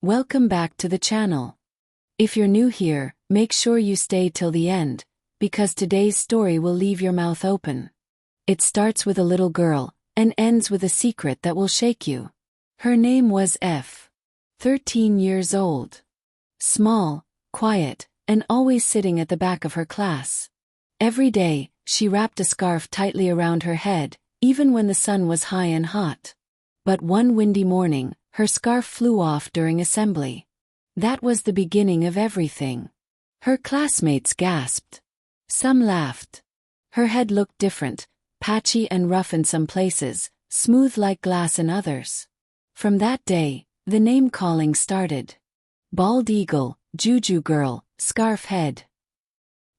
Welcome back to the channel. If you're new here, make sure you stay till the end, because today's story will leave your mouth open. It starts with a little girl, and ends with a secret that will shake you. Her name was F. 13 years old. Small, quiet, and always sitting at the back of her class. Every day, she wrapped a scarf tightly around her head, even when the sun was high and hot. But one windy morning, her scarf flew off during assembly. That was the beginning of everything. Her classmates gasped. Some laughed. Her head looked different, patchy and rough in some places, smooth like glass in others. From that day, the name-calling started. Bald eagle, juju girl, scarf head.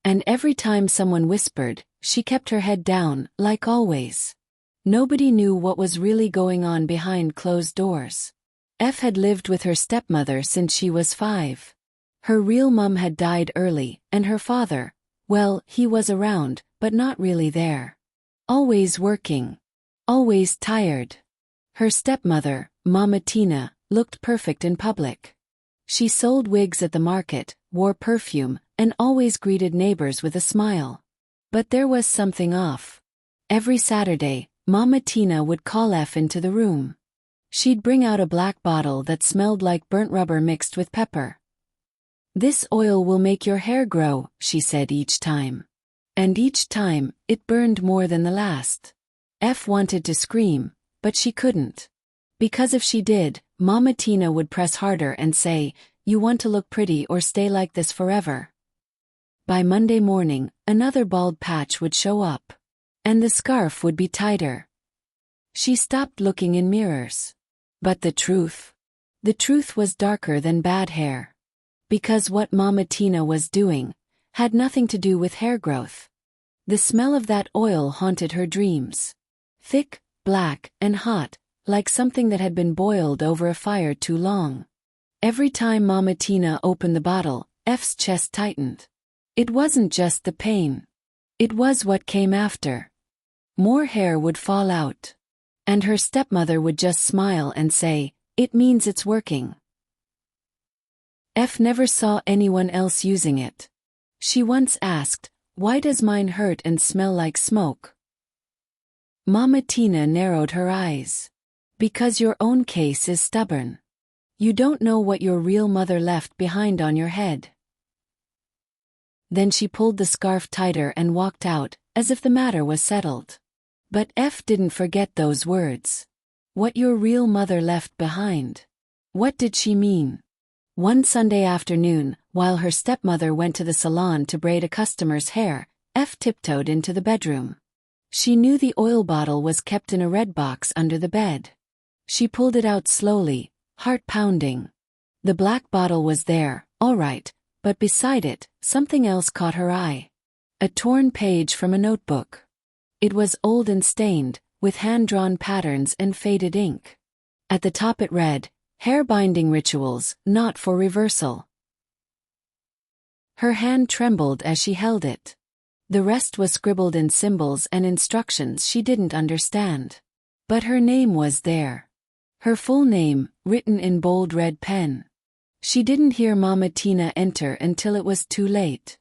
And every time someone whispered, she kept her head down, like always. Nobody knew what was really going on behind closed doors. F had lived with her stepmother since she was 5. Her real mum had died early, and her father, well, he was around, but not really there. Always working. Always tired. Her stepmother, Mama Tina, looked perfect in public. She sold wigs at the market, wore perfume, and always greeted neighbors with a smile. But there was something off. Every Saturday, Mama Tina would call F into the room. She'd bring out a black bottle that smelled like burnt rubber mixed with pepper. "This oil will make your hair grow," she said each time. And each time, it burned more than the last. F wanted to scream, but she couldn't. Because if she did, Mama Tina would press harder and say, "You want to look pretty or stay like this forever." By Monday morning, another bald patch would show up. And the scarf would be tighter. She stopped looking in mirrors. But the truth was darker than bad hair. Because what Mama Tina was doing had nothing to do with hair growth. The smell of that oil haunted her dreams. Thick, black, and hot, like something that had been boiled over a fire too long. Every time Mama Tina opened the bottle, F's chest tightened. It wasn't just the pain. It was what came after. More hair would fall out. And her stepmother would just smile and say, "It means it's working." F never saw anyone else using it. She once asked, "Why does mine hurt and smell like smoke?" Mama Tina narrowed her eyes. "Because your own case is stubborn. You don't know what your real mother left behind on your head." Then she pulled the scarf tighter and walked out, as if the matter was settled. But F didn't forget those words. What your real mother left behind. What did she mean? One Sunday afternoon, while her stepmother went to the salon to braid a customer's hair, F tiptoed into the bedroom. She knew the oil bottle was kept in a red box under the bed. She pulled it out slowly, heart pounding. The black bottle was there, all right, but beside it, something else caught her eye. A torn page from a notebook. It was old and stained, with hand-drawn patterns and faded ink. At the top it read, "Hair binding rituals, not for reversal." Her hand trembled as she held it. The rest was scribbled in symbols and instructions she didn't understand. But her name was there. Her full name, written in bold red pen. She didn't hear Mama Tina enter until it was too late.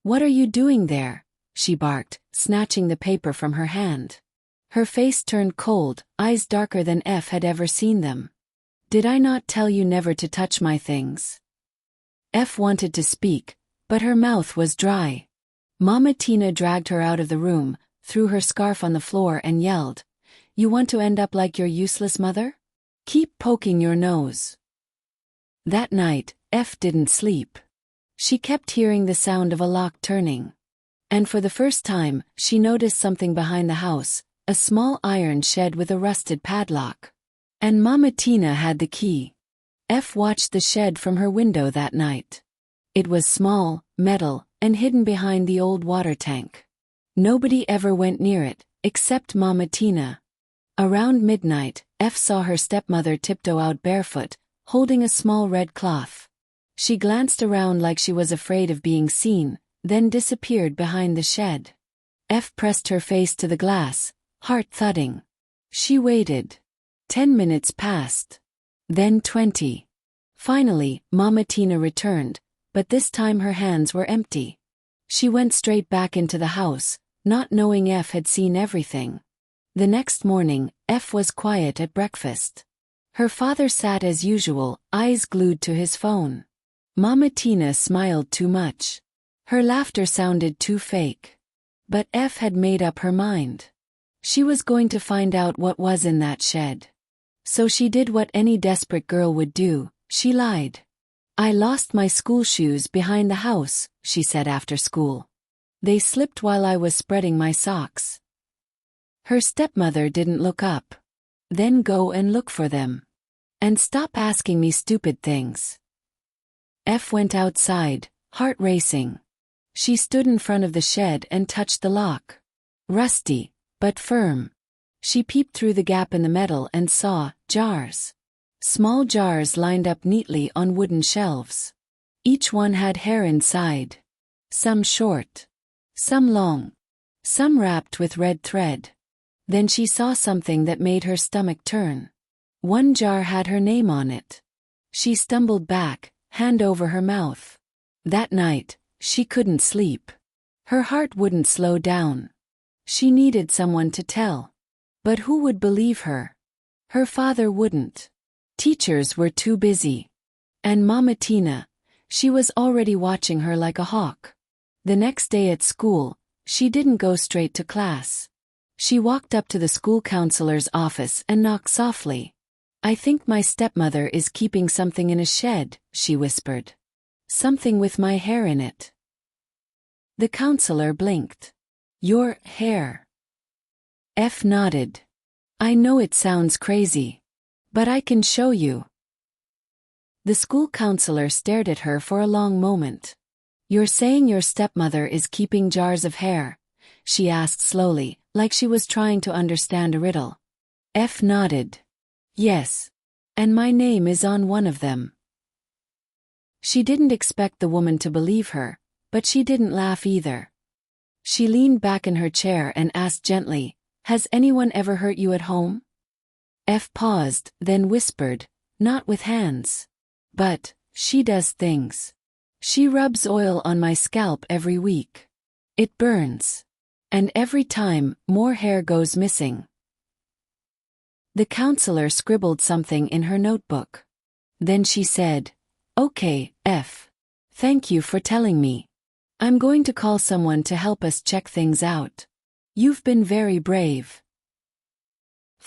"What are you doing there?" she barked, snatching the paper from her hand. Her face turned cold, eyes darker than F had ever seen them. "Did I not tell you never to touch my things?" F wanted to speak, but her mouth was dry. Mama Tina dragged her out of the room, threw her scarf on the floor and yelled, "You want to end up like your useless mother? Keep poking your nose." That night, F didn't sleep. She kept hearing the sound of a lock turning. And for the first time, she noticed something behind the house, a small iron shed with a rusted padlock. And Mama Tina had the key. F watched the shed from her window that night. It was small, metal, and hidden behind the old water tank. Nobody ever went near it, except Mama Tina. Around midnight, F saw her stepmother tiptoe out barefoot, holding a small red cloth. She glanced around like she was afraid of being seen, then disappeared behind the shed. F pressed her face to the glass, heart thudding. She waited. 10 minutes passed. Then 20. Finally, Mama Tina returned, but this time her hands were empty. She went straight back into the house, not knowing F had seen everything. The next morning, F was quiet at breakfast. Her father sat as usual, eyes glued to his phone. Mama Tina smiled too much. Her laughter sounded too fake. But F had made up her mind. She was going to find out what was in that shed. So she did what any desperate girl would do, she lied. "I lost my school shoes behind the house," she said after school. "They slipped while I was spreading my socks." Her stepmother didn't look up. "Then go and look for them. And stop asking me stupid things." F went outside, heart racing. She stood in front of the shed and touched the lock. Rusty, but firm. She peeped through the gap in the metal and saw jars. Small jars lined up neatly on wooden shelves. Each one had hair inside. Some short. Some long. Some wrapped with red thread. Then she saw something that made her stomach turn. One jar had her name on it. She stumbled back, hand over her mouth. That night, she couldn't sleep. Her heart wouldn't slow down. She needed someone to tell. But who would believe her? Her father wouldn't. Teachers were too busy. And Mama Tina, she was already watching her like a hawk. The next day at school, she didn't go straight to class. She walked up to the school counselor's office and knocked softly. "I think my stepmother is keeping something in a shed," she whispered. "Something with my hair in it." The counselor blinked. "Your hair?" F nodded. "I know it sounds crazy. But I can show you." The school counselor stared at her for a long moment. "You're saying your stepmother is keeping jars of hair?" she asked slowly, like she was trying to understand a riddle. F nodded. "Yes. And my name is on one of them." She didn't expect the woman to believe her, but she didn't laugh either. She leaned back in her chair and asked gently, "Has anyone ever hurt you at home?" F paused, then whispered, "Not with hands. But she does things. She rubs oil on my scalp every week. It burns. And every time, more hair goes missing." The counselor scribbled something in her notebook. Then she said, "Okay, F. Thank you for telling me. I'm going to call someone to help us check things out. You've been very brave."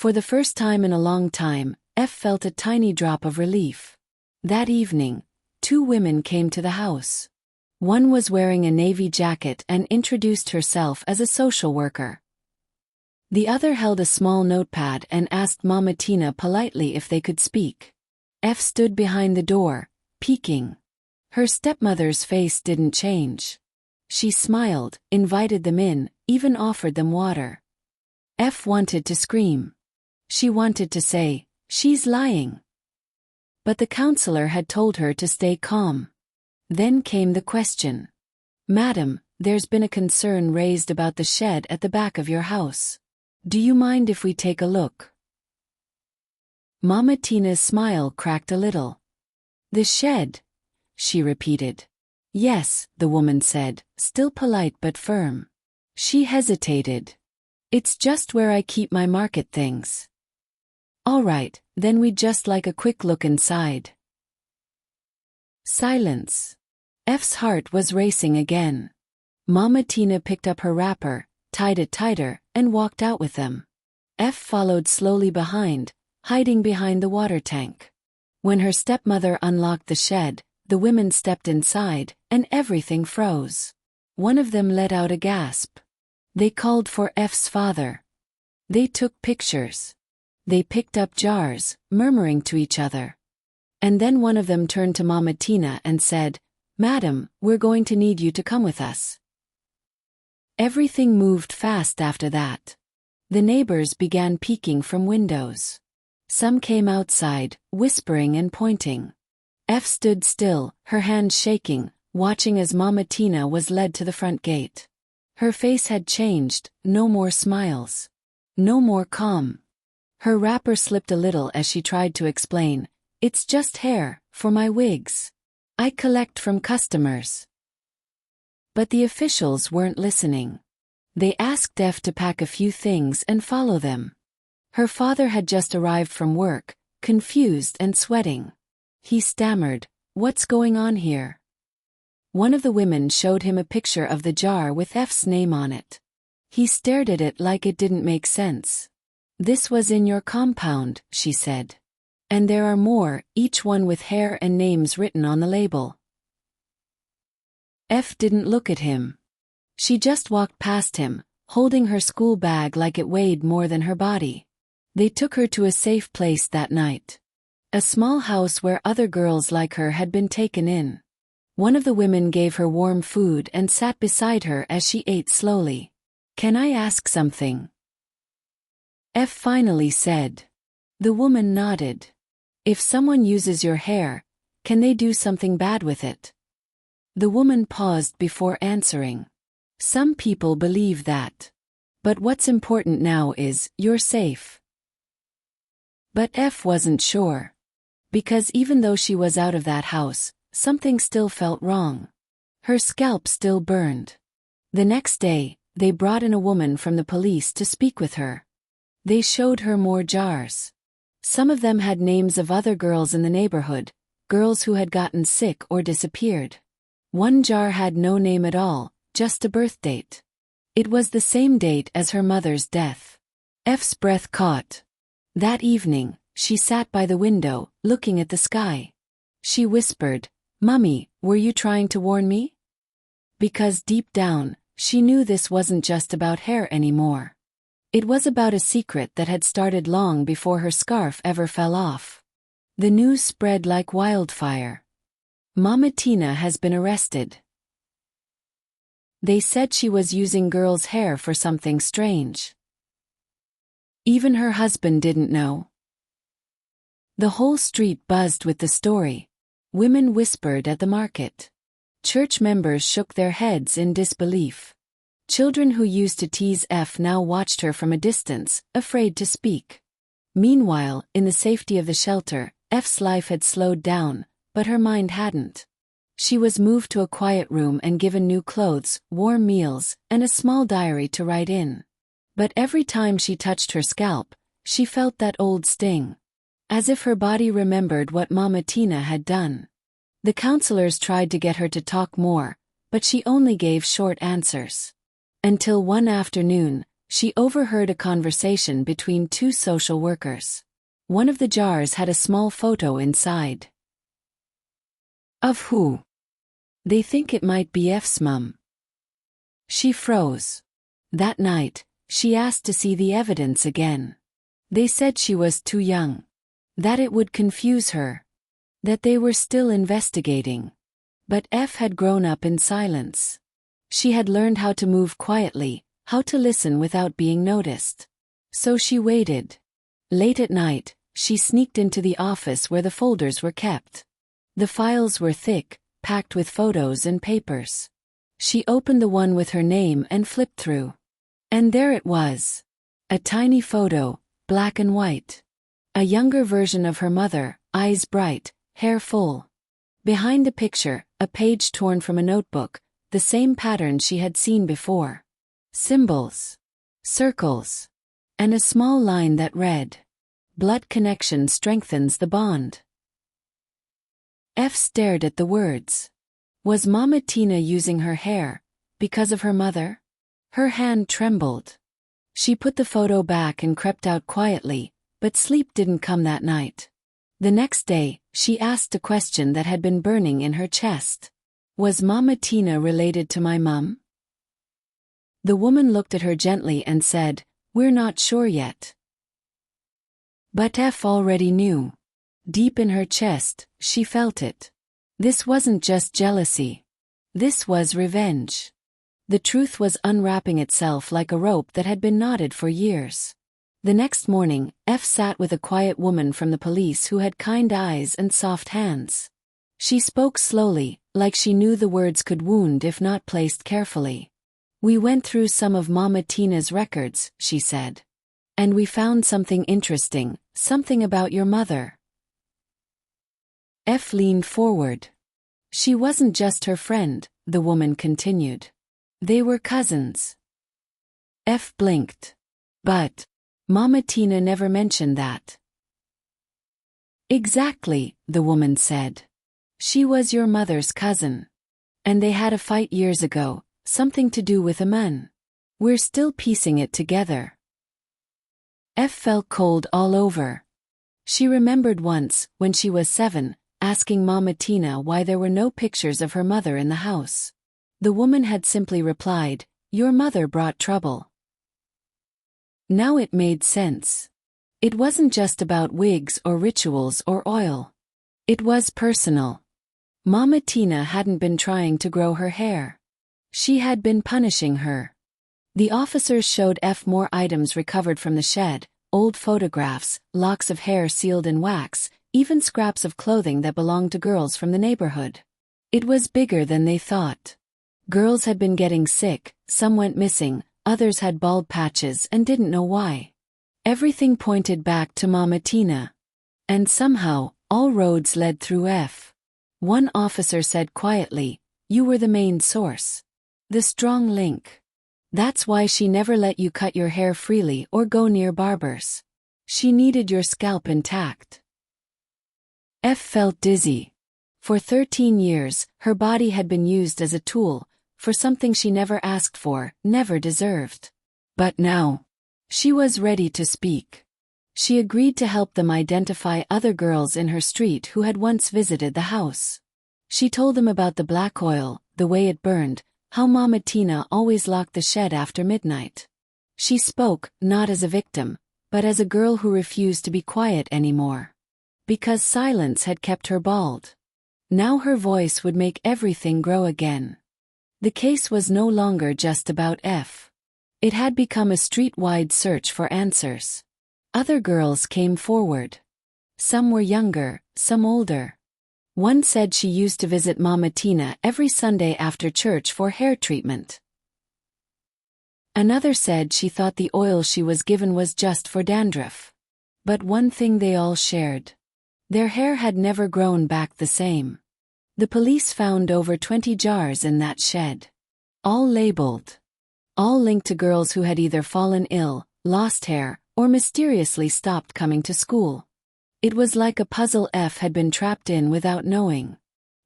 For the first time in a long time, F felt a tiny drop of relief. That evening, 2 women came to the house. One was wearing a navy jacket and introduced herself as a social worker. The other held a small notepad and asked Mama Tina politely if they could speak. F stood behind the door, peeking. Her stepmother's face didn't change. She smiled, invited them in, even offered them water. F wanted to scream. She wanted to say, "She's lying." But the counselor had told her to stay calm. Then came the question. "Madam, there's been a concern raised about the shed at the back of your house. Do you mind if we take a look?" Mama Tina's smile cracked a little. "The shed?" she repeated. "Yes," the woman said, still polite but firm. She hesitated. "It's just where I keep my market things." "All right, then we'd just like a quick look inside." Silence. F's heart was racing again. Mama Tina picked up her wrapper, tied it tighter, and walked out with them. F followed slowly behind, hiding behind the water tank. When her stepmother unlocked the shed, the women stepped inside, and everything froze. One of them let out a gasp. They called for F's father. They took pictures. They picked up jars, murmuring to each other. And then one of them turned to Mama Tina and said, "Madam, we're going to need you to come with us." Everything moved fast after that. The neighbors began peeking from windows. Some came outside, whispering and pointing. F stood still, her hands shaking, watching as Mama Tina was led to the front gate. Her face had changed, no more smiles. No more calm. Her wrapper slipped a little as she tried to explain, It's just hair, for my wigs. I collect from customers. But the officials weren't listening. They asked F to pack a few things and follow them. Her father had just arrived from work, confused and sweating. He stammered, "What's going on here?" One of the women showed him a picture of the jar with F's name on it. He stared at it like it didn't make sense. "This was in your compound," she said. "And there are more, each one with hair and names written on the label." F didn't look at him. She just walked past him, holding her school bag like it weighed more than her body. They took her to a safe place that night. A small house where other girls like her had been taken in. One of the women gave her warm food and sat beside her as she ate slowly. "Can I ask something?" F finally said. The woman nodded. "If someone uses your hair, can they do something bad with it?" The woman paused before answering. "Some people believe that. But what's important now is, you're safe." But F wasn't sure. Because even though she was out of that house, something still felt wrong. Her scalp still burned. The next day, they brought in a woman from the police to speak with her. They showed her more jars. Some of them had names of other girls in the neighborhood, girls who had gotten sick or disappeared. One jar had no name at all, just a birth date. It was the same date as her mother's death. F's breath caught. That evening, she sat by the window, looking at the sky. She whispered, "Mummy, were you trying to warn me?" Because deep down, she knew this wasn't just about hair anymore. It was about a secret that had started long before her scarf ever fell off. The news spread like wildfire. Mama Tina has been arrested. They said she was using girls' hair for something strange. Even her husband didn't know. The whole street buzzed with the story. Women whispered at the market. Church members shook their heads in disbelief. Children who used to tease F now watched her from a distance, afraid to speak. Meanwhile, in the safety of the shelter, F's life had slowed down, but her mind hadn't. She was moved to a quiet room and given new clothes, warm meals, and a small diary to write in. But every time she touched her scalp, she felt that old sting. As if her body remembered what Mama Tina had done. The counselors tried to get her to talk more, but she only gave short answers. Until one afternoon, she overheard a conversation between two social workers. One of the jars had a small photo inside. Of who? They think it might be F's mum. She froze. That night, she asked to see the evidence again. They said she was too young. That it would confuse her. That they were still investigating. But F had grown up in silence. She had learned how to move quietly, how to listen without being noticed. So she waited. Late at night, she sneaked into the office where the folders were kept. The files were thick, packed with photos and papers. She opened the one with her name and flipped through. And there it was. A tiny photo, black and white. A younger version of her mother, eyes bright, hair full. Behind the picture, a page torn from a notebook, the same pattern she had seen before. Symbols. Circles. And a small line that read, "Blood connection strengthens the bond." F stared at the words. Was Mama Tina using her hair, because of her mother? Her hand trembled. She put the photo back and crept out quietly, but sleep didn't come that night. The next day, she asked a question that had been burning in her chest. Was Mama Tina related to my mum? The woman looked at her gently and said, "We're not sure yet." But F already knew. Deep in her chest, she felt it. This wasn't just jealousy. This was revenge. The truth was unwrapping itself like a rope that had been knotted for years. The next morning, F sat with a quiet woman from the police who had kind eyes and soft hands. She spoke slowly, like she knew the words could wound if not placed carefully. "We went through some of Mama Tina's records," she said. "And we found something interesting, something about your mother." F leaned forward. She wasn't just her friend, the woman continued. They were cousins. F blinked. But Mama Tina never mentioned that. Exactly, the woman said. She was your mother's cousin. And they had a fight years ago, something to do with a man. We're still piecing it together. F felt cold all over. She remembered once, when she was 7, asking Mama Tina why there were no pictures of her mother in the house. The woman had simply replied, "Your mother brought trouble." Now it made sense. It wasn't just about wigs or rituals or oil. It was personal. Mama Tina hadn't been trying to grow her hair. She had been punishing her. The officers showed F more items recovered from the shed, old photographs, locks of hair sealed in wax, even scraps of clothing that belonged to girls from the neighborhood. It was bigger than they thought. Girls had been getting sick, some went missing, others had bald patches and didn't know why. Everything pointed back to Mama Tina. And somehow, all roads led through F. One officer said quietly, "You were the main source. The strong link. That's why she never let you cut your hair freely or go near barbers. She needed your scalp intact." F felt dizzy. For 13 years, her body had been used as a tool, for something she never asked for, never deserved. But now, she was ready to speak. She agreed to help them identify other girls in her street who had once visited the house. She told them about the black oil, the way it burned, how Mama Tina always locked the shed after midnight. She spoke, not as a victim, but as a girl who refused to be quiet anymore. Because silence had kept her bald. Now her voice would make everything grow again. The case was no longer just about F. It had become a street-wide search for answers. Other girls came forward. Some were younger, some older. One said she used to visit Mama Tina every Sunday after church for hair treatment. Another said she thought the oil she was given was just for dandruff. But one thing they all shared. Their hair had never grown back the same. The police found over 20 jars in that shed. All labeled. All linked to girls who had either fallen ill, lost hair, or mysteriously stopped coming to school. It was like a puzzle F had been trapped in without knowing.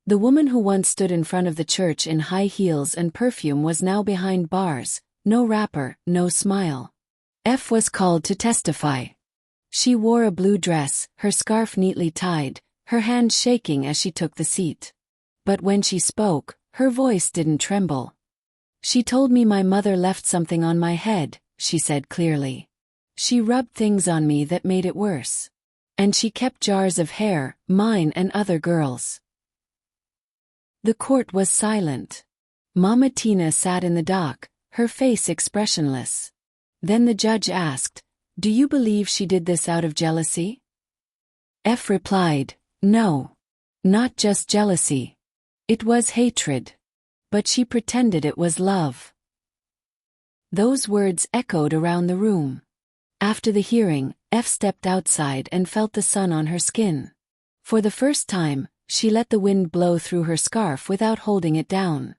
The woman who once stood in front of the church in high heels and perfume was now behind bars, no wrapper, no smile. F was called to testify. She wore a blue dress, her scarf neatly tied, her hand shaking as she took the seat. But when she spoke, her voice didn't tremble. "She told me my mother left something on my head," she said clearly. "She rubbed things on me that made it worse. And she kept jars of hair, mine and other girls." The court was silent. Mama Tina sat in the dock, her face expressionless. Then the judge asked, "Do you believe she did this out of jealousy?" F replied, "No. Not just jealousy. It was hatred. But she pretended it was love." Those words echoed around the room. After the hearing, F stepped outside and felt the sun on her skin. For the first time, she let the wind blow through her scarf without holding it down.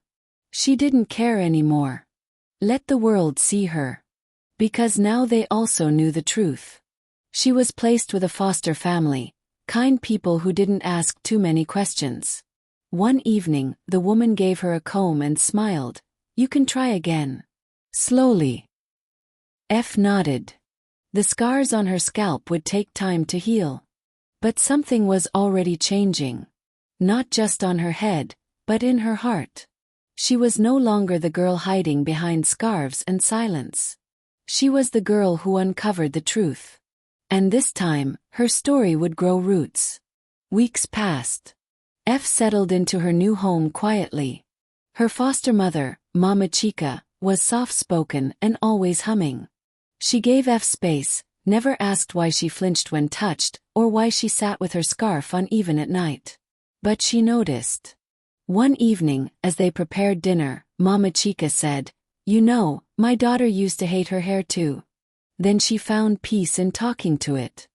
She didn't care anymore. Let the world see her. Because now they also knew the truth. She was placed with a foster family, kind people who didn't ask too many questions. One evening, the woman gave her a comb and smiled. "You can try again." Slowly. F nodded. The scars on her scalp would take time to heal. But something was already changing. Not just on her head, but in her heart. She was no longer the girl hiding behind scarves and silence. She was the girl who uncovered the truth. And this time, her story would grow roots. Weeks passed. F settled into her new home quietly. Her foster mother, Mama Chica, was soft-spoken and always humming. She gave F space, never asked why she flinched when touched, or why she sat with her scarf uneven at night. But she noticed. One evening, as they prepared dinner, Mama Chica said, "You know, my daughter used to hate her hair too. Then she found peace in talking to it.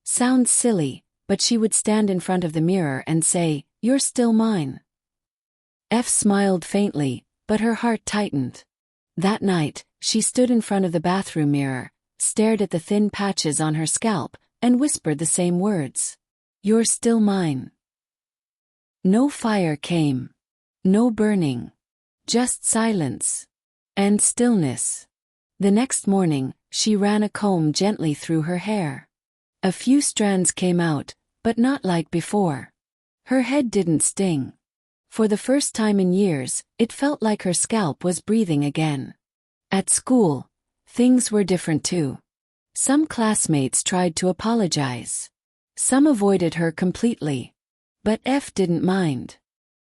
Sounds silly, but she would stand in front of the mirror and say, "You're still mine." F smiled faintly, but her heart tightened. That night, she stood in front of the bathroom mirror, stared at the thin patches on her scalp, and whispered the same words. "You're still mine." No fire came. No burning. Just silence. And stillness. The next morning, she ran a comb gently through her hair. A few strands came out, but not like before. Her head didn't sting. For the first time in years, it felt like her scalp was breathing again. At school, things were different too. Some classmates tried to apologize. Some avoided her completely. But F didn't mind.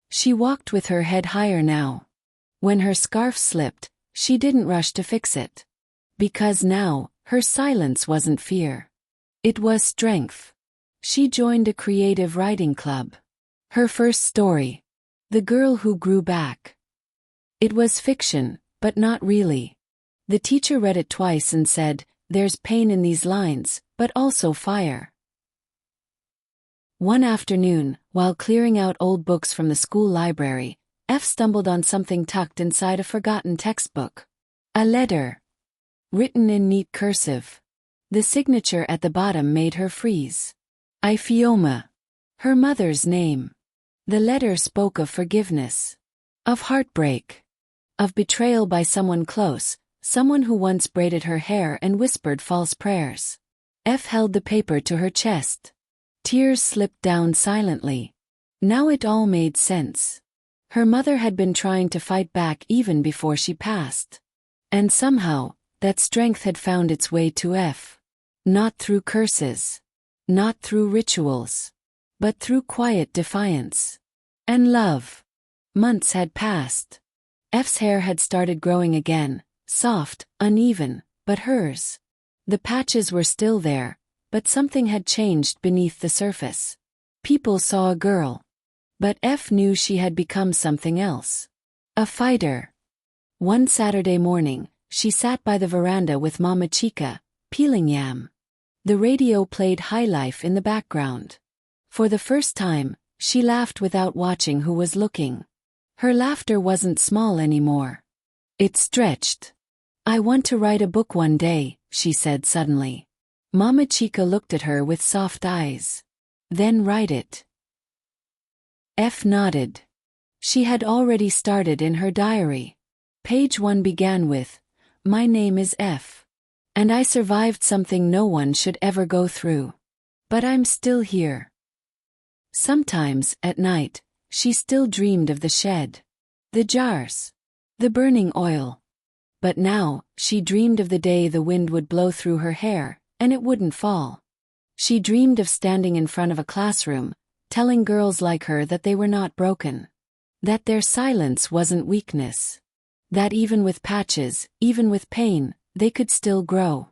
She walked with her head higher now. When her scarf slipped, she didn't rush to fix it. Because now, her silence wasn't fear. It was strength. She joined a creative writing club. Her first story. The Girl Who Grew Back. It was fiction, but not really. The teacher read it twice and said, "There's pain in these lines, but also fire." One afternoon, while clearing out old books from the school library, F stumbled on something tucked inside a forgotten textbook. A letter. Written in neat cursive. The signature at the bottom made her freeze. Ifioma. Her mother's name. The letter spoke of forgiveness. Of heartbreak. Of betrayal by someone close, someone who once braided her hair and whispered false prayers. F held the paper to her chest. Tears slipped down silently. Now it all made sense. Her mother had been trying to fight back even before she passed. And somehow, that strength had found its way to F. Not through curses. Not through rituals. But through quiet defiance. And love. Months had passed. F's hair had started growing again, soft, uneven, but hers. The patches were still there, but something had changed beneath the surface. People saw a girl. But F knew she had become something else. A fighter. One Saturday morning, she sat by the veranda with Mama Chica, peeling yam. The radio played High Life in the background. For the first time, she laughed without watching who was looking. Her laughter wasn't small anymore. It stretched. "I want to write a book one day," she said suddenly. Mama Chica looked at her with soft eyes. "Then write it." F nodded. She had already started in her diary. Page 1 began with, "My name is F. And I survived something no one should ever go through. But I'm still here." Sometimes, at night, she still dreamed of the shed. The jars. The burning oil. But now, she dreamed of the day the wind would blow through her hair, and it wouldn't fall. She dreamed of standing in front of a classroom, telling girls like her that they were not broken. That their silence wasn't weakness. That even with patches, even with pain, they could still grow.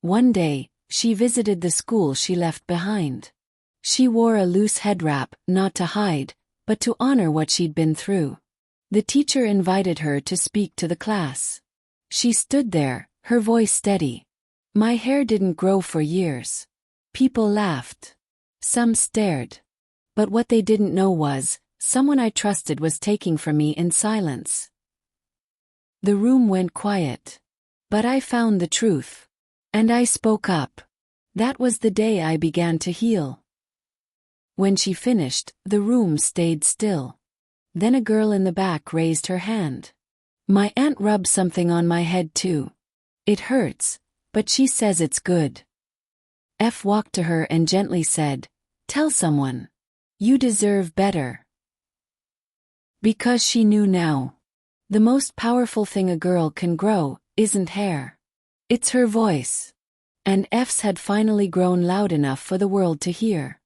One day, she visited the school she left behind. She wore a loose head wrap, not to hide, but to honor what she'd been through. The teacher invited her to speak to the class. She stood there, her voice steady. "My hair didn't grow for years." People laughed. Some stared. But what they didn't know was, someone I trusted was taking from me in silence. The room went quiet. But I found the truth. And I spoke up. That was the day I began to heal. When she finished, the room stayed still. Then a girl in the back raised her hand. "My aunt rubbed something on my head too. It hurts, but she says it's good." F walked to her and gently said, "Tell someone. You deserve better." Because she knew now. The most powerful thing a girl can grow isn't hair. It's her voice. And F's had finally grown loud enough for the world to hear.